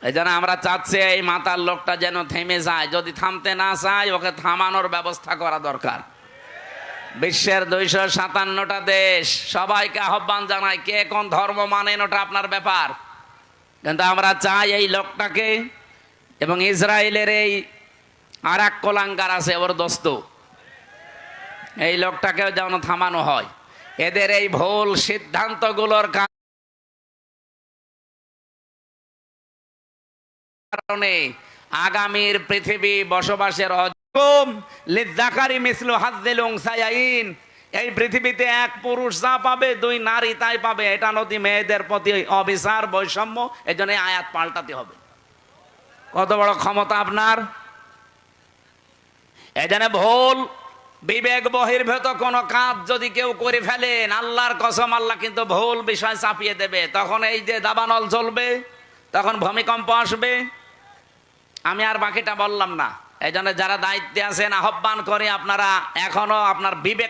এই জন্য আমরা চাচ্ছি এই মাতার লোকটা যেন থেমে যায়। যদি থামতে না চায়, ওকে থামানোর ব্যবস্থা করা দরকার। বিশ্বের 257টা দেশ, সবাইকে আহ্বান জানাই, কে কোন ধর্ম মানেন ওটা আপনার ব্যাপার, কিন্তু আমরা চাই এই লোকটাকে এবং ইসরায়েলের এই আর এক কোলাঙ্গার আছে ওর দোস্ত, এই লোকটাকেও যেন থামানো হয়। এদের এই ভুল সিদ্ধান্তগুলোর কারণে আগামীর পৃথিবী বসবাসের এই পৃথিবীতে এক পুরুষ যা পাবে, দুই নারী তাই পাবে। এটা নদী মেয়েদের প্রতি অবিচার, বৈষম্য। এই জন্য আয়াত পাল্টাতে হবে। কত বড় ক্ষমতা আপনার! এই জন্য ভুল বিবেক বহির্ভূত কোন কাজ যদি কেউ করে ফেলেন, আল্লাহর কসম, আল্লাহ কিন্তু ভুল বিষয় চাপিয়ে দেবে। তখন এই যে দাবানল চলবে, তখন ভূমিকম্প আসবে। আমি আর বাকিটা বললাম না। এই জন্য যারা দায়িত্বে আছেন, আহ্বান করে আপনারা এখনো আপনার বিবেক